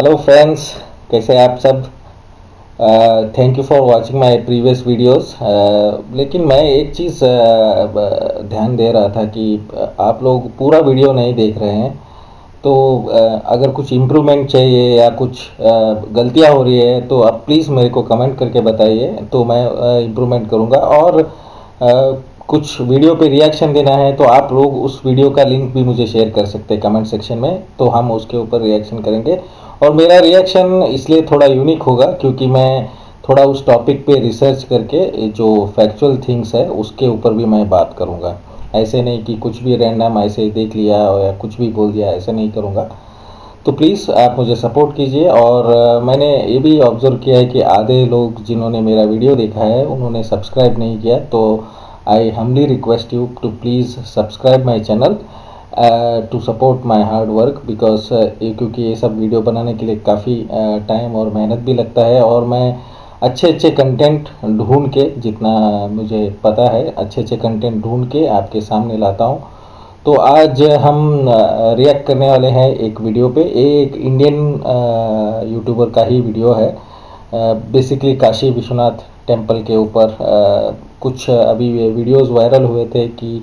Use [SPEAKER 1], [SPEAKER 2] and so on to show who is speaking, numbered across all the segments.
[SPEAKER 1] Hello friends, कैसे हैं आप सब। Thank you for watching my previous videos. लेकिन मैं एक चीज़ ध्यान दे रहा था कि आप लोग पूरा वीडियो नहीं देख रहे हैं। तो अगर कुछ इम्प्रूवमेंट चाहिए या कुछ गलतियां हो रही है तो आप प्लीज़ मेरे को कमेंट करके बताइए, तो मैं इम्प्रूवमेंट करूंगा। और कुछ वीडियो पे रिएक्शन देना है तो आप लोग उस वीडियो का लिंक भी मुझे शेयर कर सकते हैं कमेंट सेक्शन में, तो हम उसके ऊपर रिएक्शन करेंगे। और मेरा रिएक्शन इसलिए थोड़ा यूनिक होगा क्योंकि मैं थोड़ा उस टॉपिक पे रिसर्च करके जो फैक्चुअल थिंग्स है उसके ऊपर भी मैं बात करूँगा। ऐसे नहीं कि कुछ भी रैंडम ऐसे ही देख लिया या कुछ भी बोल दिया, ऐसा नहीं करूँगा। तो प्लीज़ आप मुझे सपोर्ट कीजिए। और मैंने ये भी ऑब्ज़र्व किया है कि आधे लोग जिन्होंने मेरा वीडियो देखा है उन्होंने सब्सक्राइब नहीं किया, तो I humbly request you to please subscribe my channel to support my hard work. Because क्योंकि ये सब वीडियो बनाने के लिए काफ़ी टाइम और मेहनत भी लगता है, और मैं अच्छे अच्छे कंटेंट ढूंढ के, जितना मुझे पता है अच्छे अच्छे कंटेंट ढूंढ के आपके सामने लाता हूँ। तो आज हम रिएक्ट करने वाले हैं एक वीडियो पे। एक इंडियन यूट्यूबर का ही वीडियो है। बेसिकली काशी विश्वनाथ टेम्पल के ऊपर कुछ अभी वीडियोस वायरल हुए थे कि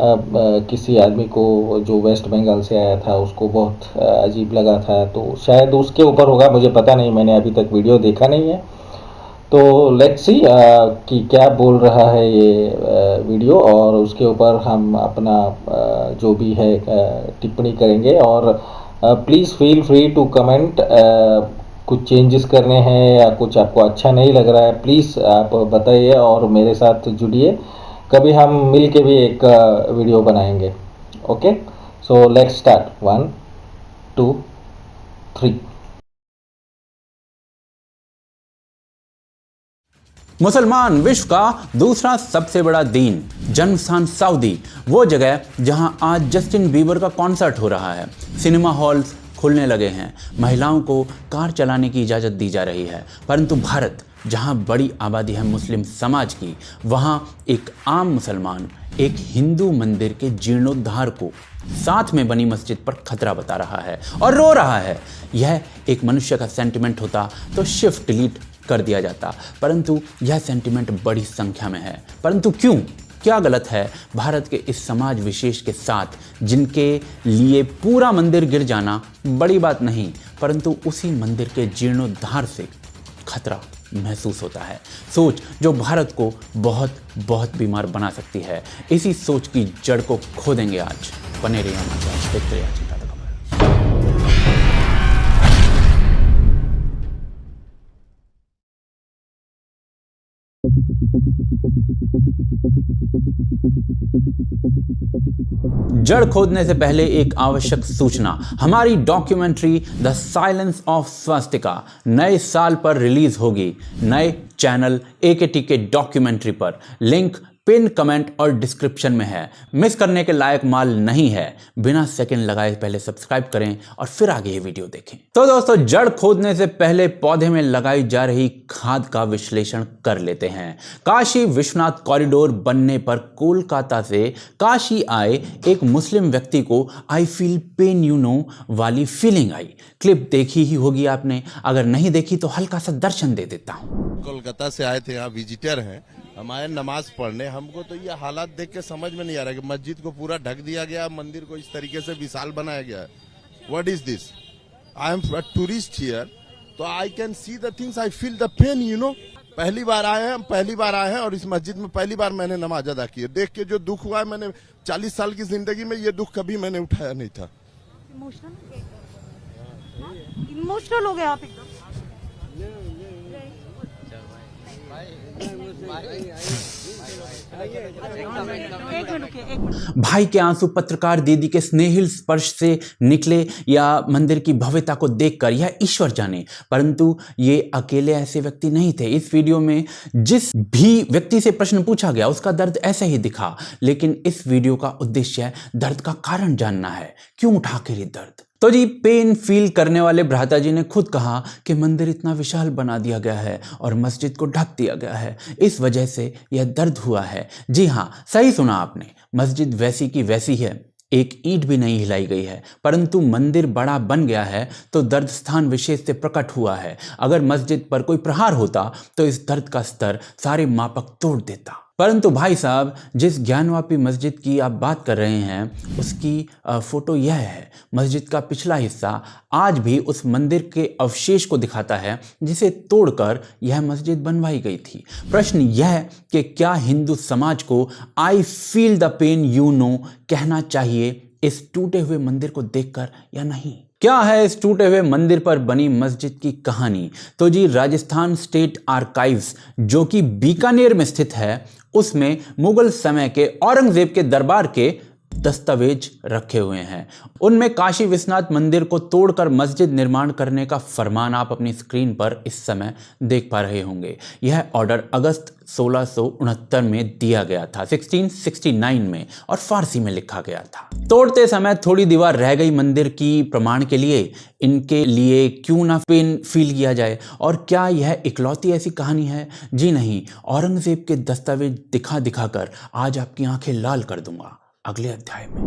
[SPEAKER 1] किसी आदमी को जो वेस्ट बंगाल से आया था उसको बहुत अजीब लगा था, तो शायद उसके ऊपर होगा, मुझे पता नहीं, मैंने अभी तक वीडियो देखा नहीं है। तो लेट्स सी कि क्या बोल रहा है ये वीडियो, और उसके ऊपर हम अपना जो भी है टिप्पणी करेंगे। और please feel free to comment. कुछ चेंजेस करने हैं या कुछ आपको अच्छा नहीं लग रहा है, प्लीज़ आप बताइए और मेरे साथ जुड़िए। कभी हम मिल के भी एक वीडियो बनाएंगे। Okay, so let's start. 1 2 3।
[SPEAKER 2] मुसलमान विश्व का दूसरा सबसे बड़ा दीन, जन्मस्थान सऊदी, वो जगह जहां आज जस्टिन बीबर का कॉन्सर्ट हो रहा है। सिनेमा हॉल्स खुलने लगे हैं, महिलाओं को कार चलाने की इजाज़त दी जा रही है। परंतु भारत, जहां बड़ी आबादी है मुस्लिम समाज की, वहां एक आम मुसलमान एक हिंदू मंदिर के जीर्णोद्धार को साथ में बनी मस्जिद पर खतरा बता रहा है और रो रहा है। यह एक मनुष्य का सेंटिमेंट होता तो शिफ्ट डिलीट कर दिया जाता, परंतु यह सेंटिमेंट बड़ी संख्या में है। परंतु क्यों, क्या गलत है भारत के इस समाज विशेष के साथ, जिनके लिए पूरा मंदिर गिर जाना बड़ी बात नहीं, परंतु उसी मंदिर के जीर्णोद्धार से खतरा महसूस होता है। सोच जो भारत को बहुत बहुत बीमार बना सकती है। इसी सोच की जड़ को खोदेंगे आज। बने रहिए हमारे साथ, देखते रहिए आज की ताज़ा खबर। जड़ खोदने से पहले एक आवश्यक सूचना। हमारी documentary the silence of Swastika नए साल पर रिलीज होगी, नए चैनल AKTK डॉक्यूमेंट्री पर। लिंक पिन कमेंट और डिस्क्रिप्शन में है। मिस करने के लायक माल नहीं है। बिना सेकंड लगाए पहले सब्सक्राइब करें और फिर आगे ये वीडियो देखें। तो दोस्तों, जड़ खोदने से पहले पौधे में लगाई जा रही खाद का विश्लेषण कर लेते हैं। काशी विश्वनाथ कॉरिडोर बनने पर कोलकाता से काशी आए एक मुस्लिम व्यक्ति को I feel pain you no वाली फीलिंग आई। क्लिप देखी ही होगी आपने, अगर नहीं देखी तो हल्का सा दर्शन दे देता हूं।
[SPEAKER 3] कोलकाता से आए थे, यहाँ विजिटर हैं, हम आए नमाज पढ़ने। हमको तो ये हालात देख के समझ में नहीं आ रहा कि मस्जिद को पूरा ढक दिया गया, मंदिर को इस तरीके से विशाल बनाया गया है। What is this? I am tourist here, तो I can see the things, I feel the pain, you know. पहली बार आए हैं, हम पहली बार आए हैं और इस मस्जिद में पहली बार मैंने नमाज अदा की है। देख के जो दुख हुआ है, मैंने 40 साल की जिंदगी में ये दुख कभी मैंने उठाया नहीं था।
[SPEAKER 4] इमोशनल हो गए आप एकदम।
[SPEAKER 2] भाई के आंसू पत्रकार दीदी के स्नेहिल स्पर्श से निकले या मंदिर की भव्यता को देखकर, यह ईश्वर जाने। परंतु ये अकेले ऐसे व्यक्ति नहीं थे। इस वीडियो में जिस भी व्यक्ति से प्रश्न पूछा गया उसका दर्द ऐसे ही दिखा, लेकिन इस वीडियो का उद्देश्य दर्द का कारण जानना है। क्यों उठा आखिर ये दर्द? तो जी, पेन फील करने वाले भ्राता जी ने खुद कहा कि मंदिर इतना विशाल बना दिया गया है और मस्जिद को ढक दिया गया है, इस वजह से यह दर्द हुआ है। जी हाँ, सही सुना आपने, मस्जिद वैसी की वैसी है। एक ईंट भी नहीं हिलाई गई है, परंतु मंदिर बड़ा बन गया है तो दर्द स्थान विशेष से प्रकट हुआ है। अगर मस्जिद पर कोई प्रहार होता तो इस दर्द का स्तर सारे मापक तोड़ देता। परंतु भाई साहब, जिस ज्ञानवापी मस्जिद की आप बात कर रहे हैं उसकी फोटो यह है। मस्जिद का पिछला हिस्सा आज भी उस मंदिर के अवशेष को दिखाता है जिसे तोड़कर यह मस्जिद बनवाई गई थी। प्रश्न यह कि क्या हिंदू समाज को I feel the pain you know कहना चाहिए इस टूटे हुए मंदिर को देखकर या नहीं? क्या है इस टूटे हुए मंदिर पर बनी मस्जिद की कहानी? तो जी, राजस्थान स्टेट आर्काइव्स जो कि बीकानेर में स्थित है, उसमें मुगल समय के औरंगजेब के दरबार के दस्तावेज रखे हुए हैं। उनमें काशी विश्वनाथ मंदिर को तोड़कर मस्जिद निर्माण करने का फरमान आप अपनी स्क्रीन पर इस समय देख पा रहे होंगे। यह ऑर्डर अगस्त 1669 में दिया गया था, 1669 में, और फारसी में लिखा गया था। तोड़ते समय थोड़ी दीवार रह गई मंदिर की प्रमाण के लिए। इनके लिए क्यों ना पेन फील किया जाए? और क्या यह इकलौती ऐसी कहानी है? जी नहीं, औरंगजेब के दस्तावेज दिखा दिखाकर आज आपकी आंखें लाल कर दूंगा अगले अध्याय में।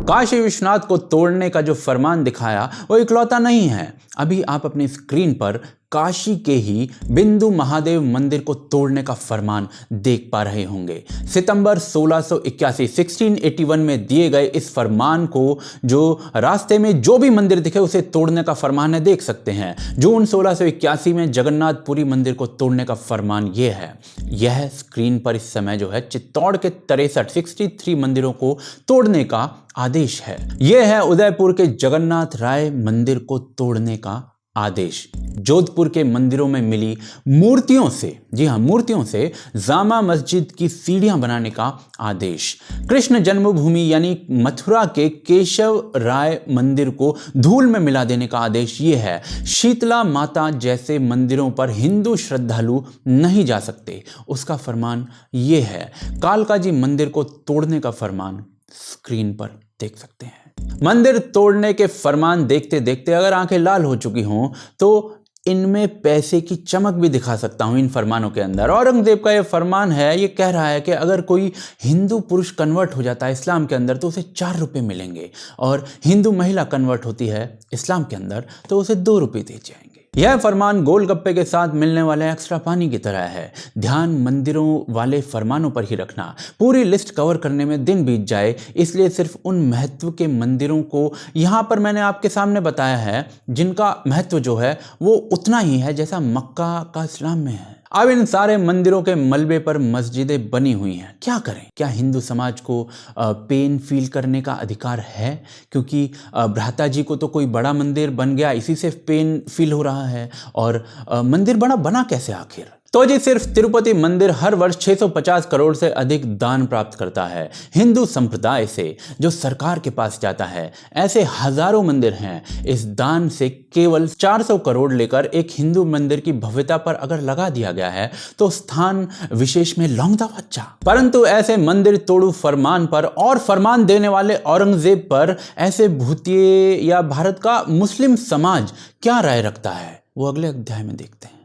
[SPEAKER 2] काशी विश्वनाथ को तोड़ने का जो फरमान दिखाया वो इकलौता नहीं है। अभी आप अपनी स्क्रीन पर काशी के ही बिंदु महादेव मंदिर को तोड़ने का फरमान देख पा रहे होंगे। सितंबर 1681 में दिए गए इस फरमान को, जो रास्ते में जो भी मंदिर दिखे उसे तोड़ने का फरमान है, देख सकते हैं। जून 1681 में जगन्नाथपुरी मंदिर को तोड़ने का फरमान यह है। यह स्क्रीन पर इस समय जो है चित्तौड़ के 63 मंदिरों को तोड़ने का आदेश है। यह है उदयपुर के जगन्नाथ राय मंदिर को तोड़ने का आदेश। जोधपुर के मंदिरों में मिली मूर्तियों से, जी हां, मूर्तियों से जामा मस्जिद की सीढ़ियां बनाने का आदेश। कृष्ण जन्मभूमि यानी मथुरा के केशव राय मंदिर को धूल में मिला देने का आदेश ये है। शीतला माता जैसे मंदिरों पर हिंदू श्रद्धालु नहीं जा सकते, उसका फरमान ये है। कालकाजी मंदिर को तोड़ने का फरमान स्क्रीन पर देख सकते हैं। मंदिर तोड़ने के फरमान देखते देखते अगर आंखें लाल हो चुकी हों तो इनमें पैसे की चमक भी दिखा सकता हूं इन फरमानों के अंदर। औरंगजेब का यह फरमान है, ये कह रहा है कि अगर कोई हिंदू पुरुष कन्वर्ट हो जाता है इस्लाम के अंदर तो उसे 4 रुपये मिलेंगे, और हिंदू महिला कन्वर्ट होती है इस्लाम के अंदर तो उसे 2 रुपये दिए जाएंगे। यह फरमान गोलगप्पे के साथ मिलने वाले एक्स्ट्रा पानी की तरह है। ध्यान मंदिरों वाले फरमानों पर ही रखना। पूरी लिस्ट कवर करने में दिन बीत जाए, इसलिए सिर्फ उन महत्व के मंदिरों को यहां पर मैंने आपके सामने बताया है जिनका महत्व जो है वो उतना ही है जैसा मक्का का इस्लाम में है। अब इन सारे मंदिरों के मलबे पर मस्जिदें बनी हुई हैं। क्या करें? क्या हिंदू समाज को पेन फील करने का अधिकार है? क्योंकि भ्राता जी को तो कोई बड़ा मंदिर बन गया, इसी से पेन फील हो रहा है। और मंदिर बड़ा बना कैसे आखिर? तो जी, सिर्फ तिरुपति मंदिर हर वर्ष 650 करोड़ से अधिक दान प्राप्त करता है हिंदू संप्रदाय से, जो सरकार के पास जाता है। ऐसे हजारों मंदिर हैं। इस दान से केवल 400 करोड़ लेकर एक हिंदू मंदिर की भव्यता पर अगर लगा दिया गया है तो स्थान विशेष में लौंगदा बच्चा। परंतु ऐसे मंदिर तोड़ू फरमान पर और फरमान देने वाले औरंगजेब पर ऐसे भूतिए या भारत का मुस्लिम समाज क्या राय रखता है, वो अगले अध्याय में देखते हैं।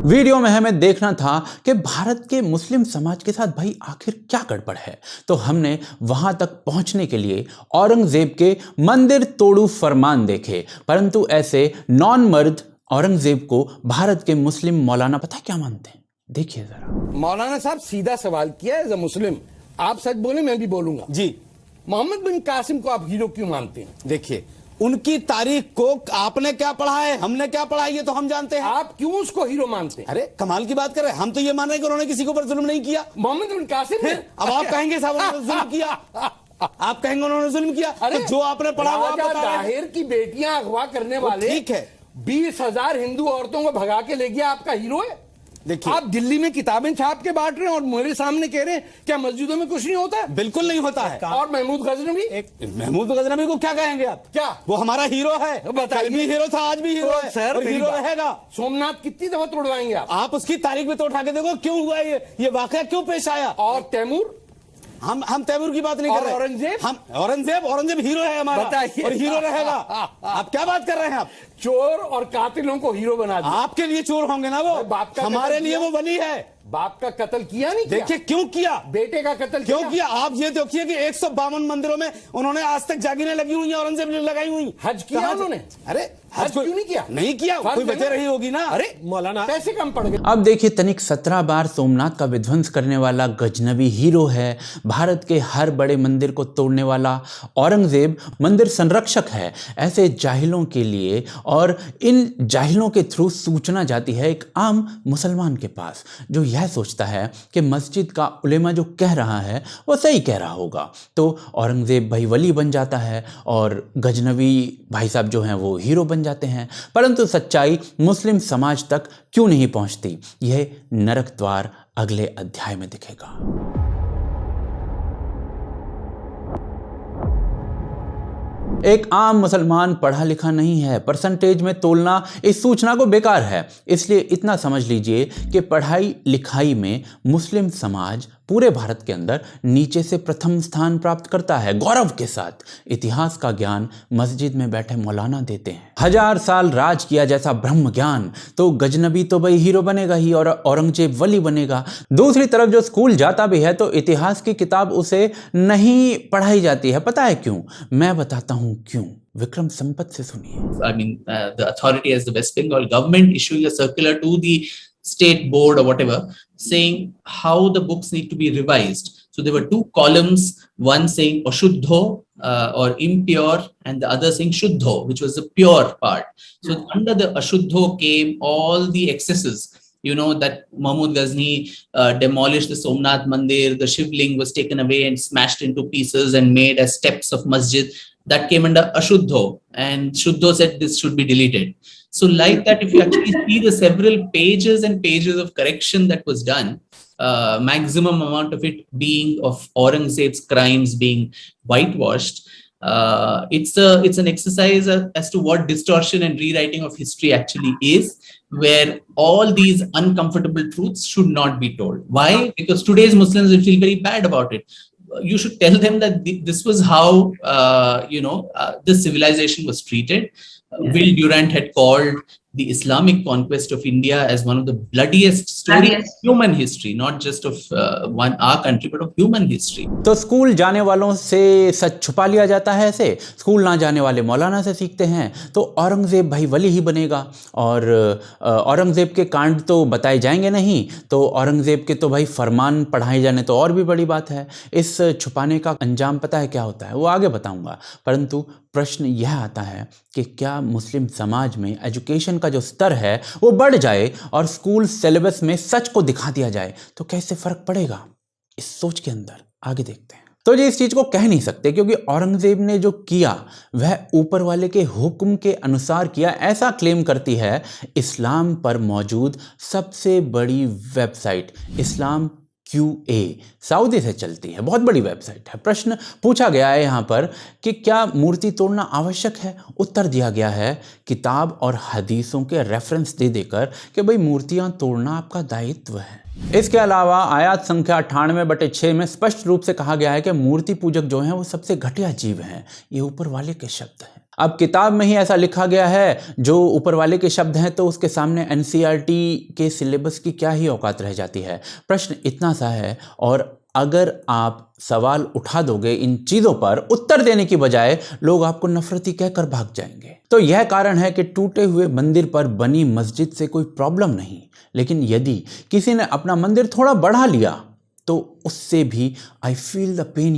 [SPEAKER 2] वीडियो में हमें देखना था कि भारत के मुस्लिम समाज के साथ भाई आखिर क्या गड़बड़ है, तो हमने वहां तक पहुंचने के लिए औरंगजेब के मंदिर तोड़ू फरमान देखे। परंतु ऐसे नॉन मर्द औरंगजेब को भारत के मुस्लिम मौलाना पता है क्या मानते हैं? देखिए जरा।
[SPEAKER 5] मौलाना साहब सीधा सवाल किया एज अ मुस्लिम, आप सच बोले मैं भी बोलूंगा जी। मोहम्मद बिन कासिम को आप हीरो क्यों मानते हैं? देखिए, उनकी तारीख को आपने क्या पढ़ा है, हमने क्या पढ़ा है, ये तो हम जानते हैं। आप क्यों उसको हीरो मानते हैं? अरे कमाल की बात कर रहे हैं। हम तो ये मान रहे हैं कि उन्होंने किसी के ऊपर जुल्म नहीं किया। मोहम्मद बिन कासिम ने, अब आप कहेंगे साहब उन्होंने जुल्म किया, आप कहेंगे उन्होंने जुल्म किया। अरे तो जो आपने पढ़ा हुआ ताहिर की बेटियां अगवा करने वाले, ठीक है, 20,000 हिंदू औरतों को भगा के ले गया, आपका हीरो है? देखिए, आप दिल्ली में किताबें छाप के बांट रहे हैं और मेरे सामने कह रहे हैं क्या मस्जिदों में कुछ नहीं होता है? बिल्कुल नहीं होता है। और महमूद गजनवी को क्या कहेंगे आप? क्या वो हमारा हीरो है? बताइए। भी हीरो था, आज भी हीरो है सर, और हीरो रहेगा। सोमनाथ कितनी दफा तोड़वाएंगे आप? उसकी तारीख भी तो उठा के देखो, क्यों हुआ ये वाकया क्यों पेश आया? और तैमूर हम तैमूर की बात नहीं कर रहे। औरंगजेब? हम औरंगजेब हीरो है हमारा, बताइए, और हीरो रहेगा। आप क्या बात कर रहे हैं? आप चोर और कातिलों को हीरो बना दिया। आपके लिए चोर होंगे ना वो, बाप का हमारे लिए वो बनी है। बाप का कत्ल किया नहीं? देखिए क्यों किया, बेटे का कत्ल क्यों किया? आप ये देखिए कि 152 मंदिरों में उन्होंने आज तक जागीरें लगी हुई हैं, औरंगजेब ने लगाई हुई। हज किया उन्होंने? अरे हज क्यों नहीं किया? नहीं किया, कोई वजह रही होगी ना। अरे मौलाना पैसे कम पड़ गए।
[SPEAKER 2] अब देखिए, तनिक 17 बार सोमनाथ का विध्वंस करने वाला गजनबी हीरो है, भारत के हर बड़े मंदिर को तोड़ने वाला औरंगजेब मंदिर संरक्षक है। ऐसे जाहिलों के लिए और इन जाहिलों के थ्रू सूचना जाती है एक आम मुसलमान के पास, जो यह सोचता है कि मस्जिद का उलेमा जो कह रहा है वो सही कह रहा होगा। तो औरंगजेब भाई वली बन जाता है और गजनबी भाई साहब जो हैं वो हीरो बन जाते हैं। परंतु सच्चाई मुस्लिम समाज तक क्यों नहीं पहुंचती, यह नरक द्वार अगले अध्याय में दिखेगा। एक आम मुसलमान पढ़ा लिखा नहीं है, परसेंटेज में तोलना इस सूचना को बेकार है। इसलिए इतना समझ लीजिए कि पढ़ाई लिखाई में मुस्लिम समाज पूरे भारत के अंदर नीचे से प्रथम स्थान प्राप्त करता है, गौरव के साथ। इतिहास का ज्ञान मस्जिद में बैठे मौलाना देते हैं। 1000 साल राज किया जैसा ब्रह्म ज्ञान, तो गजनबी तो भाई हीरो बनेगा ही और औरंगजेब वली बनेगा। दूसरी तरफ जो स्कूल जाता भी है तो इतिहास की किताब उसे नहीं पढ़ाई जाती है। पता है क्यों? मैं बताता हूं क्यों। विक्रम संपत से सुनिए।
[SPEAKER 6] I mean, the authority as the West Bengal government issuing a circular to the state board or whatever, saying how the books need to be revised. So there were 2 columns, one saying Ashuddho or impure, and the other saying Shuddho, which was the pure part. So under the Ashuddho came all the excesses. You know that Mahmud Ghazni demolished the Somnath Mandir, the Shivling was taken away and smashed into pieces and made as steps of masjid. That came under Ashuddho, and Shuddho said this should be deleted. So like that, if you actually see the several pages and pages of correction that was done, maximum amount of it being of Aurangzeb's crimes being whitewashed, it's an exercise as to what distortion and rewriting of history actually is, where all these uncomfortable truths should not be told. Why? Because today's Muslims will feel very bad about it. You should tell them that this was how this civilization was treated. Will Durant had called the Islamic conquest of India as one of the bloodiest stories of human history, not just of our country, but of human history.
[SPEAKER 2] तो school जाने वालों से सच छुपा लिया जाता है ऐसे, school ना जाने वाले मौलाना से सीखते हैं। तो औरंगजेब भाई वली ही बनेगा और औरंगजेब के कांड तो बताए जाएंगे नहीं, तो औरंगजेब के तो भाई फरमान पढ़ाए जाने तो और भी बड़ी बात है। इस छुपाने का अंजाम पता है क्या होता है, वो आगे बताऊंगा। परंतु प्रश्न यह आता है कि क्या मुस्लिम समाज में एजुकेशन का जो स्तर है वो बढ़ जाए और स्कूल सिलेबस में सच को दिखा दिया जाए तो कैसे फर्क पड़ेगा? इस सोच के अंदर आगे देखते हैं। तो जी इस चीज को कह नहीं सकते, क्योंकि औरंगजेब ने जो किया वह ऊपर वाले के हुक्म के अनुसार किया, ऐसा क्लेम करती है इस्लाम पर मौजूद सबसे बड़ी वेबसाइट इस्लाम QA, सऊदी से चलती है, बहुत बड़ी वेबसाइट है। प्रश्न पूछा गया है यहाँ पर कि क्या मूर्ति तोड़ना आवश्यक है? उत्तर दिया गया है किताब और हदीसों के रेफरेंस दे देकर कि भाई मूर्तियाँ तोड़ना आपका दायित्व है। इसके अलावा आयत संख्या 98/6 में स्पष्ट रूप से कहा गया है कि मूर्ति पूजक जो हैं वो सबसे घटिया जीव हैं। ये ऊपर वाले के शब्द हैं। अब किताब में ही ऐसा लिखा गया है, जो ऊपर वाले के शब्द हैं, तो उसके सामने NCERT के सिलेबस की क्या ही औकात रह जाती है। प्रश्न इतना सा है, और अगर आप सवाल उठा दोगे इन चीज़ों पर, उत्तर देने की बजाय लोग आपको नफरती कहकर भाग जाएंगे। तो यह कारण है कि टूटे हुए मंदिर पर बनी मस्जिद से कोई प्रॉब्लम नहीं, लेकिन यदि किसी ने अपना मंदिर थोड़ा बढ़ा लिया तो उससे भी आई फील द पेन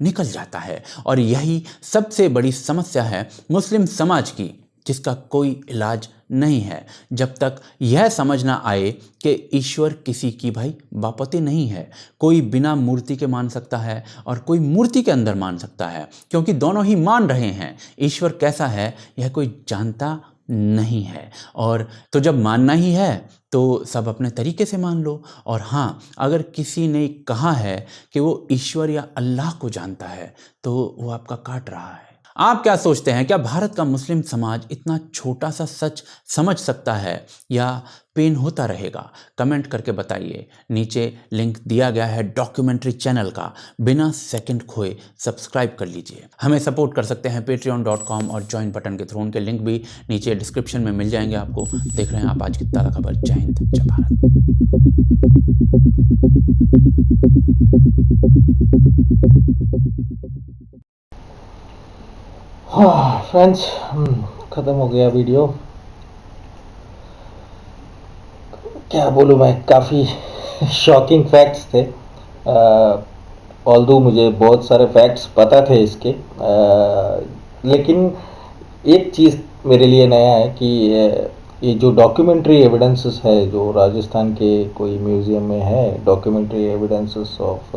[SPEAKER 2] निकल जाता है। और यही सबसे बड़ी समस्या है मुस्लिम समाज की, जिसका कोई इलाज नहीं है जब तक यह समझ ना आए कि ईश्वर किसी की भाई बापती नहीं है। कोई बिना मूर्ति के मान सकता है और कोई मूर्ति के अंदर मान सकता है, क्योंकि दोनों ही मान रहे हैं। ईश्वर कैसा है यह कोई जानता नहीं है। और तो जब मानना ही है तो सब अपने तरीके से मान लो। और हाँ, अगर किसी ने कहा है कि वो ईश्वर या अल्लाह को जानता है तो वो आपका काट रहा है। आप क्या सोचते हैं, क्या भारत का मुस्लिम समाज इतना छोटा सा सच समझ सकता है या पेन होता रहेगा? कमेंट करके बताइए। नीचे लिंक दिया गया है डॉक्यूमेंट्री चैनल का, बिना सेकंड खोए सब्सक्राइब कर लीजिए। हमें सपोर्ट कर सकते हैं patreon.com और ज्वाइन बटन के थ्रू, उनके लिंक भी नीचे डिस्क्रिप्शन में मिल जाएंगे आपको। देख रहे हैं आप आज की ताज़ा खबर। जय हिंद, जय भारत।
[SPEAKER 1] फ्रेंड्स, ख़त्म हो गया वीडियो। क्या बोलूँ मैं, काफ़ी शॉकिंग फैक्ट्स थे। ऑल्दो मुझे बहुत सारे फैक्ट्स पता थे इसके, लेकिन एक चीज़ मेरे लिए नया है कि ये जो डॉक्यूमेंट्री एविडेंसेस है जो राजस्थान के कोई म्यूज़ियम में है, डॉक्यूमेंट्री एविडेंसेस ऑफ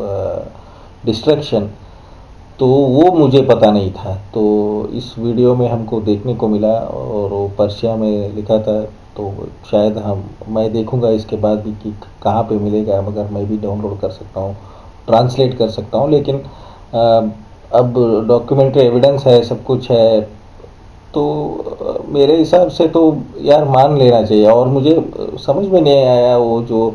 [SPEAKER 1] डिस्ट्रक्शन, तो वो मुझे पता नहीं था। तो इस वीडियो में हमको देखने को मिला और वो पर्शिया में लिखा था, तो शायद मैं देखूंगा इसके बाद भी कि कहाँ पे मिलेगा, मगर मैं भी डाउनलोड कर सकता हूँ, ट्रांसलेट कर सकता हूँ। लेकिन अब डॉक्यूमेंट्री एविडेंस है, सब कुछ है, तो मेरे हिसाब से तो यार मान लेना चाहिए। और मुझे समझ में नहीं आया वो जो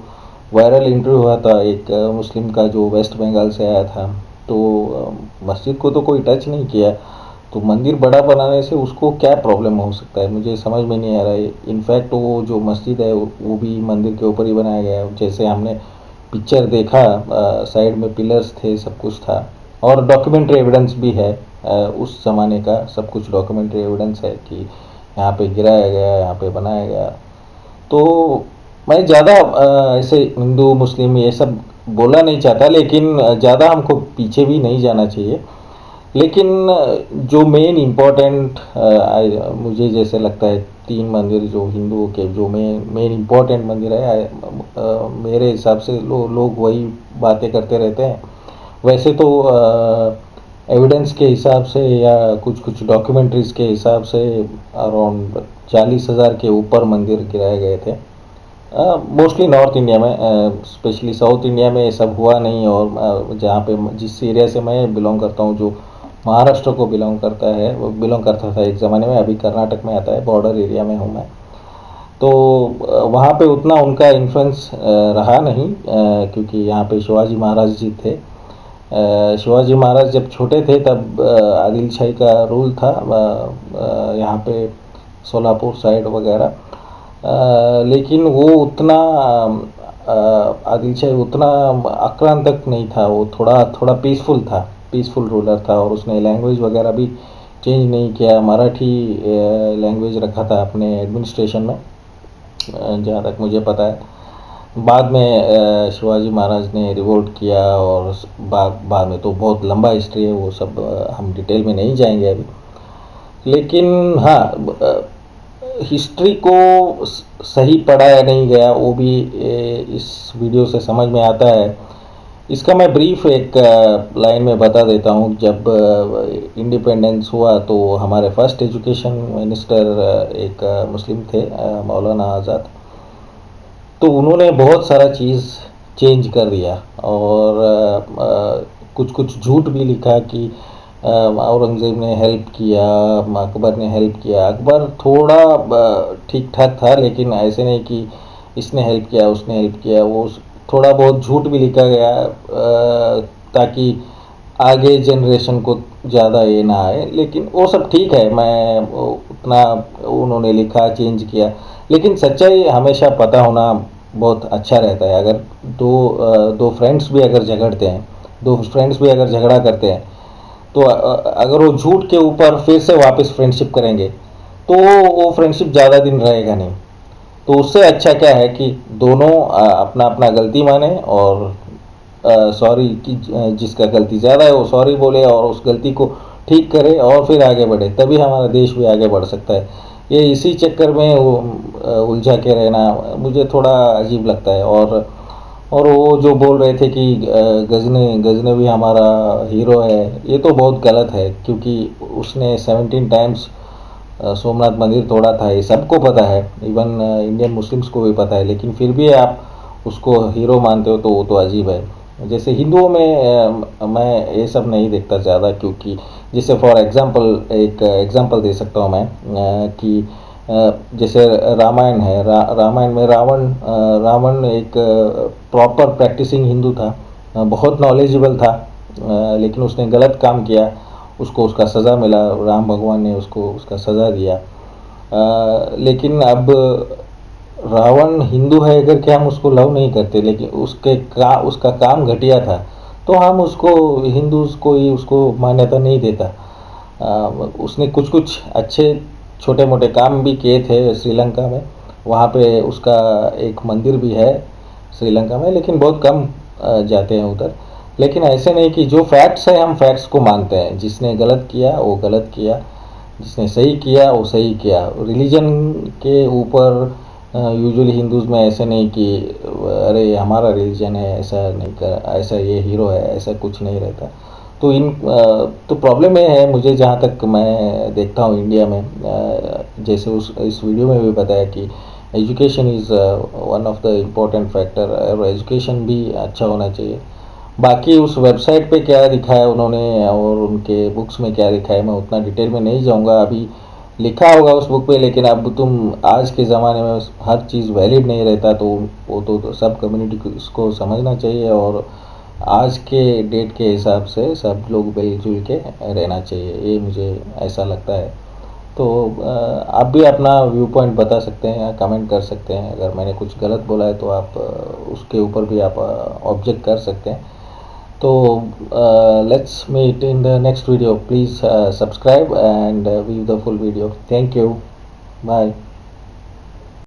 [SPEAKER 1] वायरल इंटरव्यू हुआ था एक मुस्लिम का जो वेस्ट बंगाल से आया था, तो मस्जिद को तो कोई टच नहीं किया, तो मंदिर बड़ा बनाने से उसको क्या प्रॉब्लम हो सकता है, मुझे समझ में नहीं आ रहा है। इनफैक्ट वो जो मस्जिद है वो भी मंदिर के ऊपर ही बनाया गया है, जैसे हमने पिक्चर देखा, साइड में पिलर्स थे, सब कुछ था। और डॉक्यूमेंट्री एविडेंस भी है, उस ज़माने का सब कुछ डॉक्यूमेंट्री एविडेंस है कि यहाँ पे गिराया गया, यहाँ पे बनाया गया। तो मैं ज़्यादा ऐसे हिंदू मुस्लिम ये सब बोलना नहीं चाहता, लेकिन ज़्यादा हमको पीछे भी नहीं जाना चाहिए। लेकिन जो मेन इम्पोर्टेंट मुझे जैसे लगता है, 3 मंदिर जो हिंदुओं के जो मेन इम्पोर्टेंट मंदिर है, मेरे हिसाब से लोग वही बातें करते रहते हैं। वैसे तो एविडेंस के हिसाब से या कुछ डॉक्यूमेंट्रीज़ के हिसाब से अराउंड 40,000 के ऊपर मंदिर गिराए गए थे, मोस्टली नॉर्थ इंडिया में। स्पेशली साउथ इंडिया में ये सब हुआ नहीं। और जहाँ पे जिस एरिया से मैं बिलोंग करता हूँ, जो महाराष्ट्र को बिलोंग करता है, वो बिलोंग करता था एक ज़माने में, अभी कर्नाटक में आता है, बॉर्डर एरिया में हूँ मैं। तो वहाँ पे उतना उनका इन्फ्लुएंस रहा नहीं, क्योंकि यहाँ पे शिवाजी महाराज जी थे। शिवाजी महाराज जब छोटे थे तब आदिल शाही का रूल था यहाँ पे सोलापुर साइड वगैरह, लेकिन वो उतना आदिल शाही उतना आक्रांतक नहीं था, वो थोड़ा पीसफुल था, पीसफुल रूलर था। और उसने लैंग्वेज वगैरह भी चेंज नहीं किया, मराठी लैंग्वेज रखा था अपने एडमिनिस्ट्रेशन में, जहाँ तक मुझे पता है। बाद में शिवाजी महाराज ने रिवोल्ट किया, और बाद में तो बहुत लंबा हिस्ट्री है, वो सब हम डिटेल में नहीं जाएंगे अभी। लेकिन हाँ, हिस्ट्री को सही पढ़ाया नहीं गया, वो भी इस वीडियो से समझ में आता है। इसका मैं ब्रीफ एक लाइन में बता देता हूँ। जब इंडिपेंडेंस हुआ तो हमारे फर्स्ट एजुकेशन मिनिस्टर एक मुस्लिम थे, मौलाना आज़ाद। तो उन्होंने बहुत सारा चीज़ चेंज कर दिया, और कुछ झूठ भी लिखा कि औरंगज़ेब ने हेल्प किया, अकबर ने हेल्प किया। अकबर थोड़ा ठीक ठाक था, लेकिन ऐसे नहीं कि इसने हेल्प किया उसने हेल्प किया। वो थोड़ा बहुत झूठ भी लिखा गया, ताकि आगे जनरेशन को ज़्यादा ये ना आए। लेकिन वो सब ठीक है, मैं उतना उन्होंने लिखा, चेंज किया, लेकिन सच्चाई हमेशा पता होना बहुत अच्छा रहता है। अगर दो फ्रेंड्स भी अगर झगड़ते हैं, दो फ्रेंड्स भी अगर झगड़ा करते हैं, तो अगर वो झूठ के ऊपर फिर से वापस फ्रेंडशिप करेंगे, तो वो फ्रेंडशिप ज़्यादा दिन रहेगा नहीं। तो उससे अच्छा क्या है कि दोनों अपना अपना गलती माने, और सॉरी कि जिसका गलती ज़्यादा है वो सॉरी बोले और उस गलती को ठीक करे, और फिर आगे बढ़े, तभी हमारा देश भी आगे बढ़ सकता है। ये इसी चक्कर में उलझा के रहना मुझे थोड़ा अजीब लगता है। और वो जो बोल रहे थे कि गजनवी हमारा हीरो है, ये तो बहुत गलत है, क्योंकि उसने 17 टाइम्स सोमनाथ मंदिर तोड़ा था, ये सबको पता है, इवन इंडियन मुस्लिम्स को भी पता है। लेकिन फिर भी आप उसको हीरो मानते हो, तो वो तो अजीब है। जैसे हिंदुओं में मैं ये सब नहीं देखता ज़्यादा, क्योंकि जैसे फॉर एग्जांपल एक एग्जांपल दे सकता हूँ मैं कि जैसे रामायण है, रामायण में रावण एक प्रॉपर प्रैक्टिसिंग हिंदू था, बहुत नॉलेजेबल था, लेकिन उसने गलत काम किया, उसको उसका सज़ा मिला, राम भगवान ने उसको उसका सज़ा दिया। लेकिन अब रावण हिंदू है करके हम उसको लव नहीं करते, लेकिन उसका काम घटिया था, तो हम उसको हिंदू को ही उसको मान्यता नहीं देता। उसने कुछ कुछ अच्छे छोटे मोटे काम भी किए थे श्रीलंका में, वहाँ पे उसका एक मंदिर भी है श्रीलंका में, लेकिन बहुत कम जाते हैं उधर। लेकिन ऐसे नहीं कि जो फैक्ट्स है हम फैक्ट्स को मानते हैं, जिसने गलत किया वो गलत किया, जिसने सही किया वो सही किया। रिलीजन के ऊपर यूजुअली हिंदूज़ में ऐसे नहीं कि अरे हमारा रिलीजन है, ऐसा नहीं कर, ऐसा ये हीरो है, ऐसा कुछ नहीं रहता। तो तो प्रॉब्लम ये है, मुझे जहाँ तक मैं देखता हूँ इंडिया में, जैसे इस वीडियो में भी बताया कि education is one of the important factor, और एजुकेशन भी अच्छा होना चाहिए। बाकी उस वेबसाइट पे क्या लिखा है उन्होंने और उनके बुक्स में क्या लिखा है, मैं उतना डिटेल में नहीं जाऊंगा। अभी लिखा होगा उस बुक पे, लेकिन अब तुम आज के ज़माने में हर चीज़ वैलिड नहीं रहता, तो वो तो सब कम्युनिटी को इसको समझना चाहिए, और आज के डेट के हिसाब से सब लोग मिलजुल के रहना चाहिए, ये मुझे ऐसा लगता है। तो आप भी अपना व्यू पॉइंट बता सकते हैं या कमेंट कर सकते हैं। अगर मैंने कुछ गलत बोला है तो आप उसके ऊपर भी आप ऑब्जेक्ट कर सकते हैं। तो let's meet in the next video. Please subscribe and view the full video. Thank you. Bye.